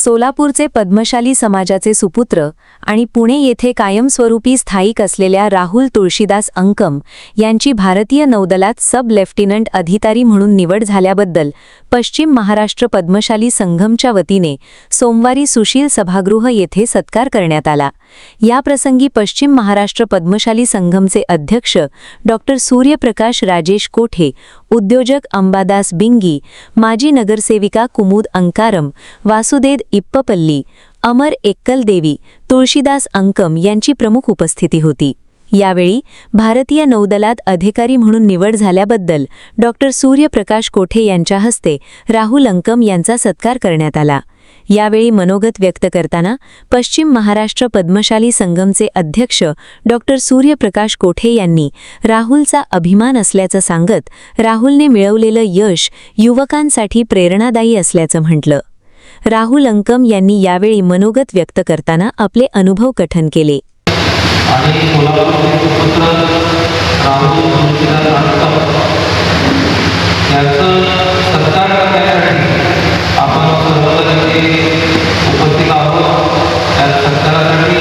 सोलापूरचे पद्मशाली समाजाचे सुपुत्र आणि पुणे येथे कायमस्वरूपी स्थायिक असलेल्या राहुल तुळशीदास अंकम यांची भारतीय नौदलात सब लेफ्टनंट अधिकारी म्हणून निवड झाल्याबद्दल पश्चिम महाराष्ट्र पद्मशाली संघमच्या वतीने सोमवारी सुशील सभागृह येथे सत्कार करण्यात आला। याप्रसंगी पश्चिम महाराष्ट्र पद्मशाली संघमचे अध्यक्ष डॉक्टर सूर्यप्रकाश राजेश कोठे, उद्योजक अंबादास बिंगी, माजी नगरसेविका कुमुद अंकारम, वासुदेव इप्पपल्ली, अमर एक्कलदेवी, तुळशीदास अंकम यांची प्रमुख उपस्थिती होती। यावेळी भारतीय नौदलात अधिकारी म्हणून निवड झाल्याबद्दल डॉक्टर सूर्यप्रकाश कोठे यांच्या हस्ते राहुल अंकम यांचा सत्कार करण्यात आला। यावेळी मनोगत व्यक्त करताना पश्चिम महाराष्ट्र पद्मशाली संघमचे अध्यक्ष डॉक्टर सूर्यप्रकाश कोठे यांनी राहुलचा अभिमान असल्याचं सांगत राहुलने मिळवलेलं यश युवकांसाठी प्रेरणादायी असल्याचं म्हटलं। राहुल अंकम यांनी यावेळी मनोगत व्यक्त करताना आपले अनुभव कथन केले। आणि सोलापूरचे सुपुत्र राहुल तुळशीदास अंकम यांचं सत्कार करण्यासाठी आपण सर्वजण उपस्थित आहोत। त्या सत्कारासाठी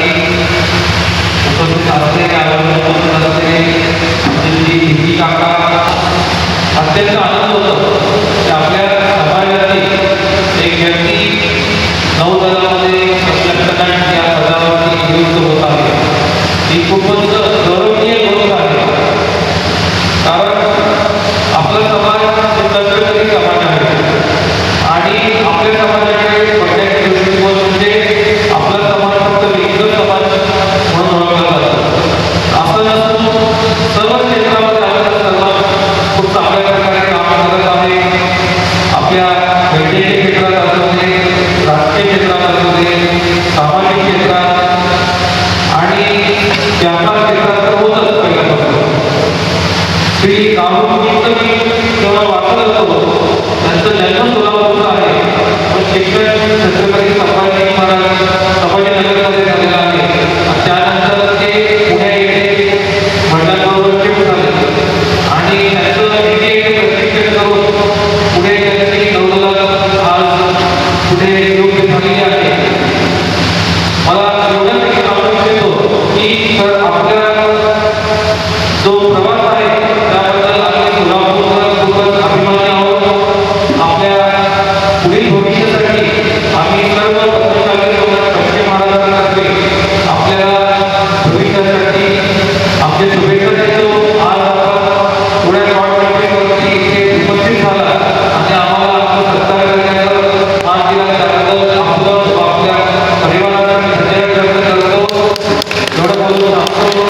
उपस्थित असलेले आमचे काका अत्यंत आनंद होतो की आपल्या समाजातील एक व्यक्ती नौदलामध्ये लेफ्टनंट या पदावरती नियुक्त होत आहे। ही खूपच गौरवनीय गोष्ट आहे, कारण आपला समाज तंत्रज्ञानी समाज आहे आणि आपल्या समाजाकडे बघण्याची दृष्टिकोन म्हणजे आपला समाज फक्त लिंग समाज म्हणून ओळखला जातो। असं नसून सर्व क्षेत्रामध्ये आपला समाज खूप चांगल्या प्रकारे काम करत आहे। आपल्या वैद्यकीय क्षेत्रात असू दे, राजकीय क्षेत्रात असू दे, सामाजिक क्षेत्रात आणि व्यापार क्षेत्रात तर होतच पहिल्यापासून। श्री राहुलजींचं मी जेव्हा वाचत असतो त्यांचं जन्म सोलापूरचा आहे, पण शिक्षण छत्रपती संभाजी संभाजीनगरमध्ये झालेलं आहे आणि त्यानंतर ते पुणे येथे वडिलांबरोबर शिफ्ट झाले आणि त्यांचं प्रशिक्षण करून पुणे त्यांची नौदलात आज पुढे योग्य झालेली आहे। मला एवढं देखील आवडून येतो की आपल्या जो प्रवास